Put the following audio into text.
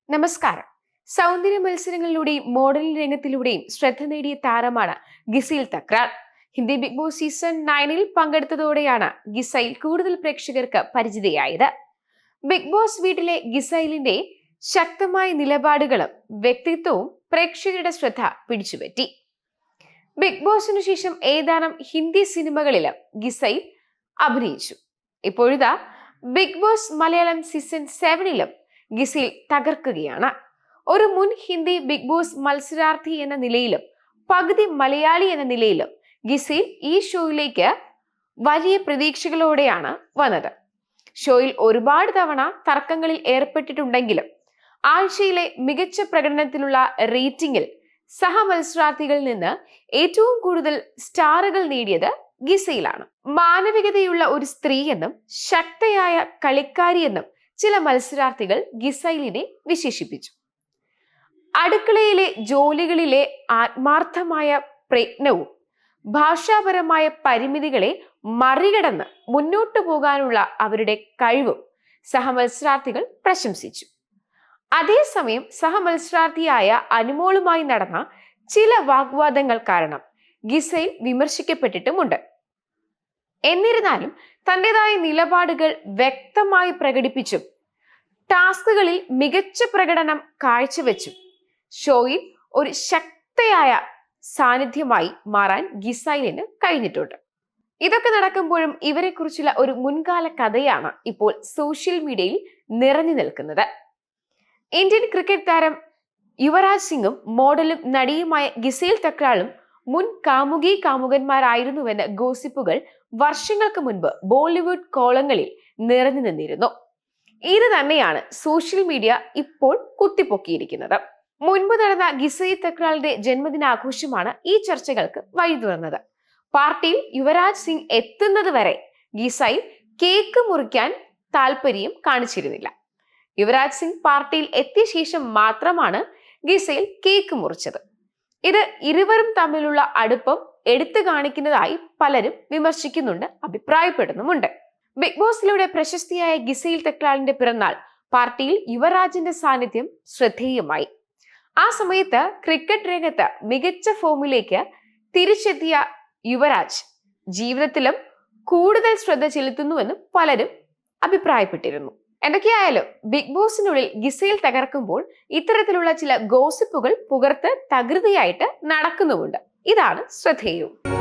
നമസ്കാരം. സൗന്ദര്യ മത്സരങ്ങളിലൂടെയും മോഡലിംഗ് രംഗത്തിലൂടെയും ശ്രദ്ധ നേടിയ താരമാണ് Gizele Thakral. Hindi Bigg Boss season 9 പങ്കെടുത്തതോടെയാണ് ഗിസൈൽ കൂടുതൽ പ്രേക്ഷകർക്ക് പരിചിതയായത്. ബിഗ് ബോസ് വീട്ടിലെ ഗിസൈലിന്റെ ശക്തമായ നിലപാടുകളും വ്യക്തിത്വവും പ്രേക്ഷകരുടെ ശ്രദ്ധ പിടിച്ചുപറ്റി. ബിഗ് ബോസിനു ശേഷം ഏതാനും ഹിന്ദി സിനിമകളിലും ഗിസൈൽ അഭിനയിച്ചു. ഇപ്പോഴിതാ Bigg Boss Malayalam season 7 Gizele തകർക്കുകയാണ്. ഒരു മുൻ ഹിന്ദി ബിഗ് ബോസ് മത്സരാർത്ഥി എന്ന നിലയിലും പകുതി മലയാളി എന്ന നിലയിലും ഗിസൈൽ ഈ ഷോയിലേക്ക് വലിയ പ്രതീക്ഷകളോടെയാണ് വന്നത്. ഷോയിൽ ഒരുപാട് തവണ തർക്കങ്ങളിൽ ഏർപ്പെട്ടിട്ടുണ്ടെങ്കിലും ആഴ്ചയിലെ മികച്ച പ്രകടനത്തിലുള്ള റേറ്റിംഗിൽ സഹമത്സരാർത്ഥികളിൽ നിന്ന് ഏറ്റവും കൂടുതൽ സ്റ്റാറുകൾ നേടിയത് ഗിസൈലാണ്. മാനവികതയുള്ള ഒരു സ്ത്രീ എന്നും ശക്തയായ കളിക്കാരി എന്നും ചില മത്സരാർത്ഥികൾ ഗിസൈലിനെ വിശേഷിപ്പിച്ചു. അടുക്കളയിലെ ജോലികളിലെ ആത്മാർത്ഥമായ പ്രയത്നവും ഭാഷാപരമായ പരിമിതികളെ മറികടന്ന് മുന്നോട്ടു പോകാനുള്ള അവരുടെ കഴിവും സഹമത്സരാർത്ഥികൾ പ്രശംസിച്ചു. അതേസമയം സഹമത്സരാർത്ഥിയായ അനുമോളുമായി നടന്ന ചില വാഗ്വാദങ്ങൾ കാരണം ഗിസൈൽ വിമർശിക്കപ്പെട്ടിട്ടുമുണ്ട്. എന്നിരുന്നാലും തന്റേതായ നിലപാടുകൾ വ്യക്തമായി പ്രകടിപ്പിച്ചും ടാസ്കുകളിൽ മികച്ച പ്രകടനം കാഴ്ചവെച്ചും ഷോയിൽ ഒരു ശക്തയായ സാന്നിധ്യമായി മാറാൻ ഗിസൈലിന് കഴിഞ്ഞിട്ടുണ്ട്. ഇതൊക്കെ നടക്കുമ്പോഴും ഇവരെക്കുറിച്ചുള്ള ഒരു മുൻകാല കഥയാണ് ഇപ്പോൾ സോഷ്യൽ മീഡിയയിൽ നിറഞ്ഞു നിൽക്കുന്നത്. ഇന്ത്യൻ ക്രിക്കറ്റ് താരം യുവരാജ് സിംഗും മോഡലും നടിയുമായ ഗിസൈൽ തക്രാറും മുൻ കാമുകന്മാരായിരുന്നുവെന്ന ഗോസിപ്പുകൾ വർഷങ്ങൾക്ക് മുൻപ് ബോളിവുഡ് കോളങ്ങളിൽ നിറഞ്ഞു നിന്നിരുന്നു. ഇത് തന്നെയാണ് സോഷ്യൽ മീഡിയ ഇപ്പോൾ കുത്തിപ്പൊക്കിയിരിക്കുന്നത്. മുൻപ് നടന്ന ഗിസൈൽ തക്രാറിന്റെ ജന്മദിനാഘോഷമാണ് ഈ ചർച്ചകൾക്ക് വഴി തുറന്നത്. പാർട്ടിയിൽ യുവരാജ് സിംഗ് എത്തുന്നത് വരെ ഗിസൈൽ കേക്ക് മുറിക്കാൻ താല്പര്യം കാണിച്ചിരുന്നില്ല. യുവരാജ് സിംഗ് പാർട്ടിയിൽ എത്തിയ ശേഷം മാത്രമാണ് ഗിസൈൽ കേക്ക് മുറിച്ചത്. ഇത് ഇരുവരും തമ്മിലുള്ള അടുപ്പം എടുത്തു കാണിക്കുന്നതായി പലരും വിമർശിക്കുന്നുണ്ട്, അഭിപ്രായപ്പെടുന്നുമുണ്ട്. ബിഗ് ബോസിലൂടെ പ്രശസ്തിയായ ഗിസൈൽ തക്രാറിന്റെ പിറന്നാൾ പാർട്ടിയിൽ യുവരാജിന്റെ സാന്നിധ്യം ശ്രദ്ധേയമായി. ആ സമയത്ത് ക്രിക്കറ്റ് രംഗത്ത് മികച്ച ഫോമിലേക്ക് തിരിച്ചെത്തിയ യുവരാജ് ജീവിതത്തിലും കൂടുതൽ ശ്രദ്ധ ചെലുത്തുന്നുവെന്നും പലരും അഭിപ്രായപ്പെട്ടിരുന്നു. എന്തൊക്കെയായാലും ബിഗ് ബോസിനുള്ളിൽ ഗിസൈൽ തകർക്കുമ്പോൾ ഇത്തരത്തിലുള്ള ചില ഗോസിപ്പുകൾ പുറത്ത് തകൃതിയായിട്ട് നടക്കുന്നുമുണ്ട്. ഇതാണ് ശ്രദ്ധേയവും.